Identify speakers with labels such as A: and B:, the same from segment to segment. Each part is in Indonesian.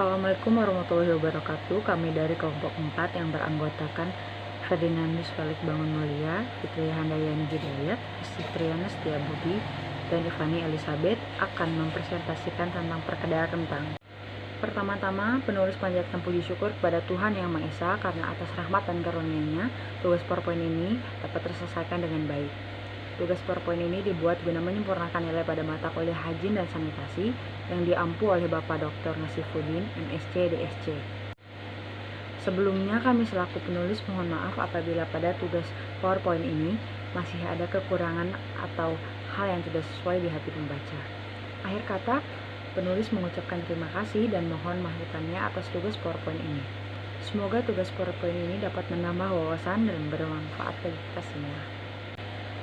A: Assalamualaikum warahmatullahi wabarakatuh. Kami dari kelompok 4 yang beranggotakan Ferdinandus Felix Bangun Mulia, Fitri Handayani Hidayat, Fitriana Setia Budi, dan Ivani Elizabeth akan mempresentasikan tentang perkedel kentang. Pertama-tama, penulis panjatkan puji syukur kepada Tuhan Yang Maha Esa karena atas rahmat dan karunia-Nya, tugas PowerPoint ini dapat terselesaikan dengan baik. Tugas PowerPoint ini dibuat guna menyempurnakan nilai pada mata kuliah Hajin dan Sanitasi yang diampu oleh Bapak Dr. Nasifuddin, MSc, DSc. Sebelumnya, kami selaku penulis mohon maaf apabila pada tugas PowerPoint ini masih ada kekurangan atau hal yang tidak sesuai di hati pembaca. Akhir kata, penulis mengucapkan terima kasih dan mohon masukannya atas tugas PowerPoint ini. Semoga tugas PowerPoint ini dapat menambah wawasan dan bermanfaat bagi kita semua.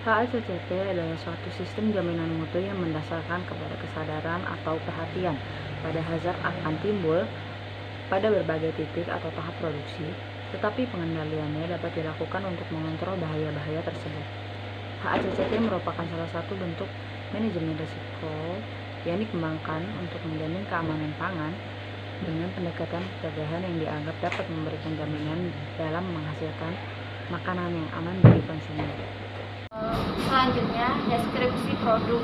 A: HACCP adalah suatu sistem jaminan mutu yang mendasarkan kepada kesadaran atau perhatian pada hazard akan timbul pada berbagai titik atau tahap produksi, tetapi pengendaliannya dapat dilakukan untuk mengontrol bahaya-bahaya tersebut. HACCP merupakan salah satu bentuk manajemen risiko yang dikembangkan untuk menjamin keamanan pangan dengan pendekatan pencegahan yang dianggap dapat memberikan jaminan dalam menghasilkan makanan yang aman bagi konsumen.
B: Selanjutnya, deskripsi produk.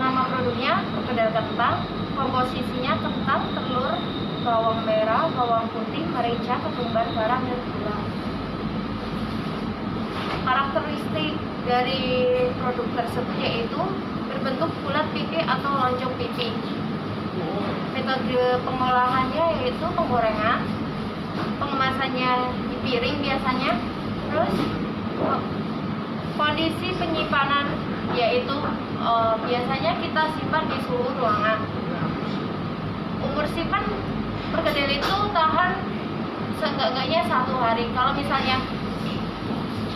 B: Nama produknya perkedel kentang, komposisinya kentang, telur, bawang merah, bawang putih, merica, ketumbar, garam, dan gula. Karakteristik dari produk tersebut yaitu berbentuk bulat pipi atau lonjong pipi. Metode pengolahannya yaitu penggorengan, pengemasannya di piring biasanya, terus kondisi penyimpanan yaitu biasanya kita simpan di suhu ruangan. Umur simpan perkedel itu tahan seenggak-enggaknya 1 hari. Kalau misalnya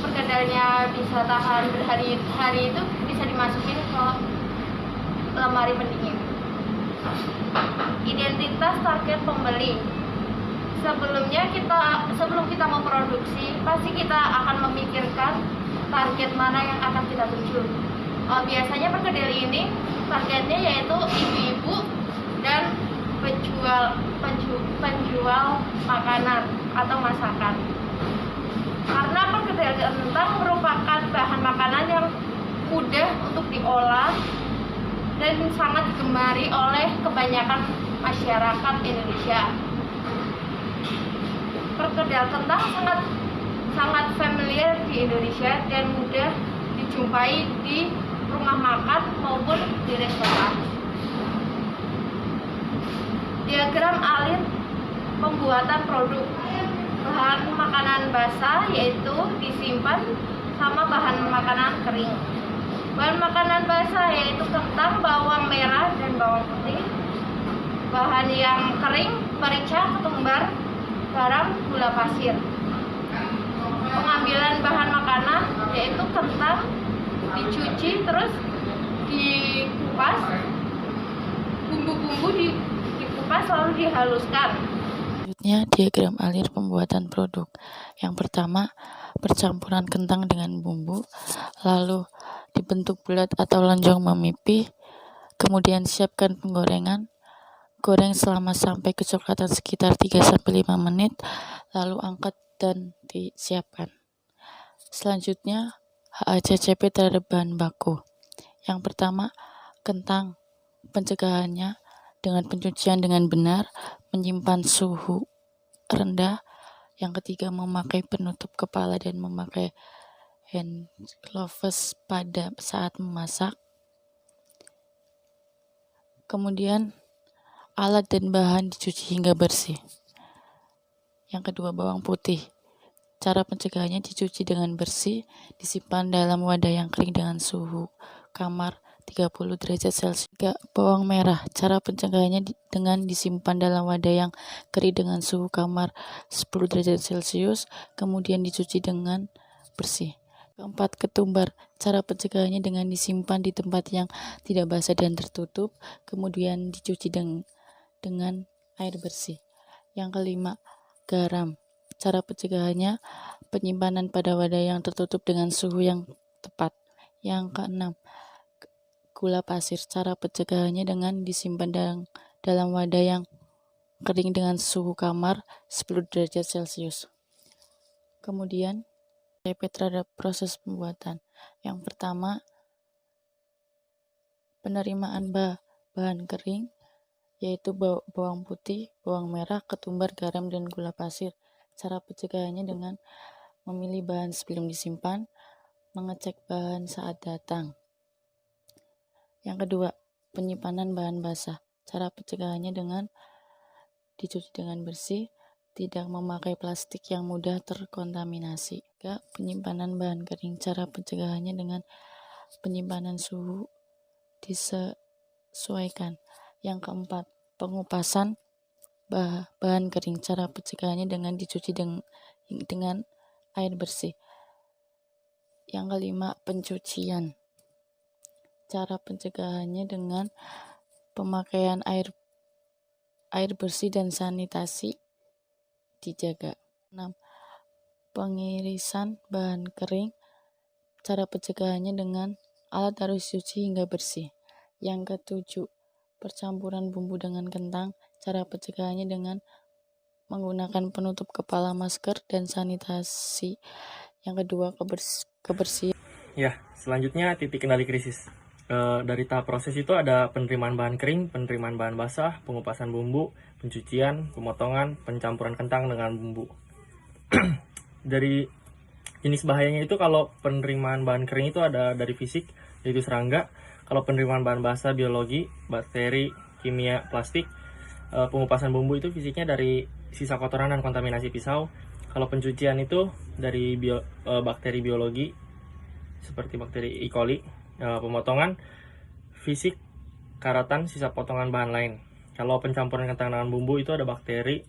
B: perkedelnya bisa tahan berhari-hari itu bisa dimasukin ke lemari pendingin. Identitas target pembeli. Sebelum kita memproduksi, pasti kita akan memikirkan target mana yang akan kita tuju. Biasanya perkedel ini targetnya yaitu ibu-ibu dan penjual makanan atau masakan. Karena perkedel kentang merupakan bahan makanan yang mudah untuk diolah dan sangat digemari oleh kebanyakan masyarakat Indonesia. Perkedel kentang sangat familiar di Indonesia dan mudah dijumpai di rumah makan maupun di restoran. Diagram alir pembuatan produk. Bahan makanan basah yaitu disimpan sama bahan makanan kering. Bahan makanan basah yaitu kentang, bawang merah, dan bawang putih. Bahan yang kering, merica, ketumbar, garam, gula pasir. Pengambilan bahan makanan yaitu kentang dicuci terus dikupas, bumbu-bumbu dikupas lalu dihaluskan.
C: Selanjutnya, diagram alir pembuatan produk. Yang pertama, percampuran kentang dengan bumbu, lalu dibentuk bulat atau lonjong memipih, kemudian siapkan penggorengan, goreng selama sampai kecoklatan sekitar 3-5 menit, lalu angkat dan disiapkan. Selanjutnya, HACCP terhadap bahan baku. Yang pertama, kentang. Pencegahannya dengan pencucian dengan benar, menyimpan suhu rendah. Yang ketiga, memakai penutup kepala dan memakai hand gloves pada saat memasak. Kemudian, alat dan bahan dicuci hingga bersih. Yang kedua, bawang putih. Cara pencegahannya dicuci dengan bersih, disimpan dalam wadah yang kering dengan suhu kamar 30 derajat Celcius. Bawang merah. Cara pencegahannya dengan disimpan dalam wadah yang kering dengan suhu kamar 10 derajat Celcius, kemudian dicuci dengan bersih. Keempat, ketumbar. Cara pencegahannya dengan disimpan di tempat yang tidak basah dan tertutup, kemudian dicuci dengan air bersih. Yang kelima, garam. Cara pencegahannya penyimpanan pada wadah yang tertutup dengan suhu yang tepat. Yang keenam, gula pasir. Cara pencegahannya dengan disimpan dalam wadah yang kering dengan suhu kamar 10 derajat Celcius. Kemudian, TP terhadap proses pembuatan. Yang pertama, penerimaan bahan kering, yaitu bawang putih, bawang merah, ketumbar, garam, dan gula pasir. Cara pencegahannya dengan memilih bahan sebelum disimpan, mengecek bahan saat datang. Yang kedua, penyimpanan bahan basah. Cara pencegahannya dengan dicuci dengan bersih, tidak memakai plastik yang mudah terkontaminasi. Penyimpanan bahan kering. Cara pencegahannya dengan penyimpanan suhu disesuaikan. Yang keempat, pengupasan bahan kering. Cara pencegahannya dengan dicuci dengan air bersih. Yang kelima, pencucian. Cara pencegahannya dengan pemakaian air bersih dan sanitasi dijaga. 6. Pengirisan bahan kering. Cara pencegahannya dengan alat harus dicuci hingga bersih. Yang ketujuh, percampuran bumbu dengan kentang. Cara pencegahannya dengan menggunakan penutup kepala, masker, dan sanitasi. Yang kedua, kebersihan.
D: Ya, selanjutnya titik kendali krisis. Dari tahap proses itu ada penerimaan bahan kering, penerimaan bahan basah, pengupasan bumbu, pencucian, pemotongan, pencampuran kentang dengan bumbu. Dari jenis bahayanya itu, kalau penerimaan bahan kering itu ada dari fisik, yaitu serangga. Kalau penerimaan bahan basah, biologi, bakteri, kimia, plastik. Pengupasan bumbu itu fisiknya dari sisa kotoran dan kontaminasi pisau. Kalau pencucian itu dari bakteri biologi, seperti bakteri E. coli. Pemotongan fisik, karatan, sisa potongan bahan lain. Kalau pencampuran kentang dengan bumbu itu ada bakteri,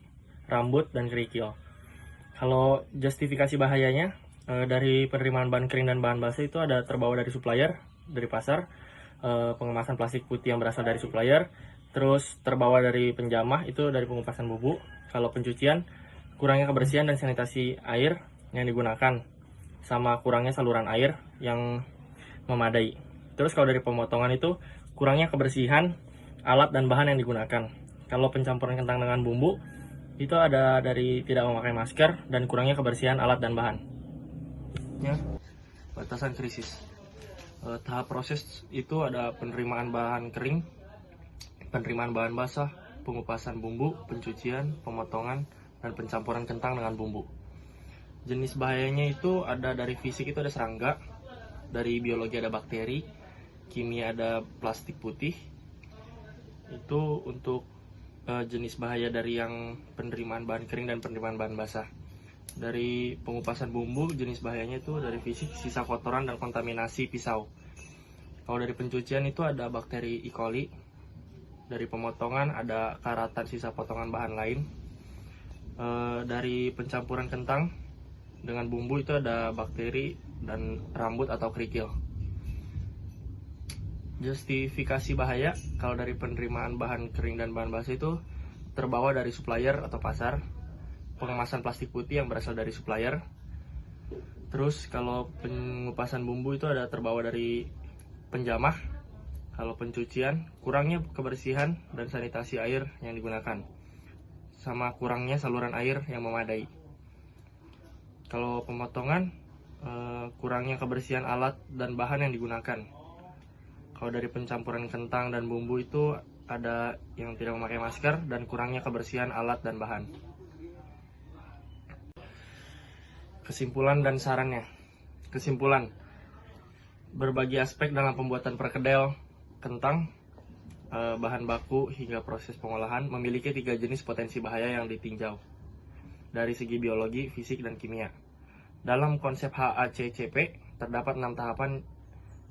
D: rambut, dan kerikil. Kalau justifikasi bahayanya, dari penerimaan bahan kering dan bahan basah itu ada terbawa dari supplier, dari pasar, pengemasan plastik putih yang berasal dari supplier, terus terbawa dari penjamah itu dari pengupasan bumbu. Kalau pencucian, kurangnya kebersihan dan sanitasi air yang digunakan, sama kurangnya saluran air yang memadai. Terus kalau dari pemotongan itu kurangnya kebersihan alat dan bahan yang digunakan. Kalau pencampuran kentang dengan bumbu itu ada dari tidak memakai masker dan kurangnya kebersihan alat dan bahan. Ya, batasan krisis. Tahap proses itu ada penerimaan bahan kering, penerimaan bahan basah, pengupasan bumbu, pencucian, pemotongan, dan pencampuran kentang dengan bumbu. Jenis bahayanya itu ada dari fisik itu ada serangga, dari biologi ada bakteri, kimia ada plastik putih. Itu untuk jenis bahaya dari yang penerimaan bahan kering dan penerimaan bahan basah. Dari pengupasan bumbu, jenis bahayanya itu dari fisik, sisa kotoran dan kontaminasi pisau. Kalau dari pencucian itu ada bakteri E. coli. Dari pemotongan ada karatan, sisa potongan bahan lain. Dari pencampuran kentang dengan bumbu itu ada bakteri dan rambut atau kerikil. Justifikasi bahaya, kalau dari penerimaan bahan kering dan bahan basah itu terbawa dari supplier atau pasar, pengemasan plastik putih yang berasal dari supplier. Terus kalau pengupasan bumbu itu ada terbawa dari penjamah. Kalau pencucian, kurangnya kebersihan dan sanitasi air yang digunakan, sama kurangnya saluran air yang memadai. Kalau pemotongan, kurangnya kebersihan alat dan bahan yang digunakan. Kalau dari pencampuran kentang dan bumbu itu ada yang tidak memakai masker dan kurangnya kebersihan alat dan bahan. Kesimpulan dan sarannya. Kesimpulan, berbagai aspek dalam pembuatan perkedel kentang, bahan baku hingga proses pengolahan memiliki 3 jenis potensi bahaya yang ditinjau dari segi biologi, fisik, dan kimia. Dalam konsep HACCP terdapat 6 tahapan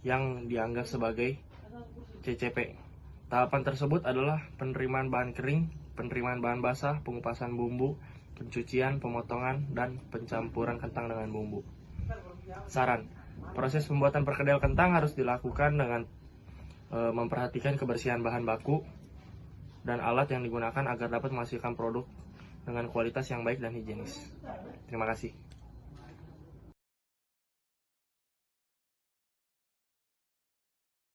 D: yang dianggap sebagai CCP. Tahapan tersebut adalah penerimaan bahan kering, penerimaan bahan basah, pengupasan bumbu, pencucian, pemotongan, dan pencampuran kentang dengan bumbu. Saran, proses pembuatan perkedel kentang harus dilakukan dengan memperhatikan kebersihan bahan baku dan alat yang digunakan agar dapat menghasilkan produk dengan kualitas yang baik dan higienis. Terima kasih.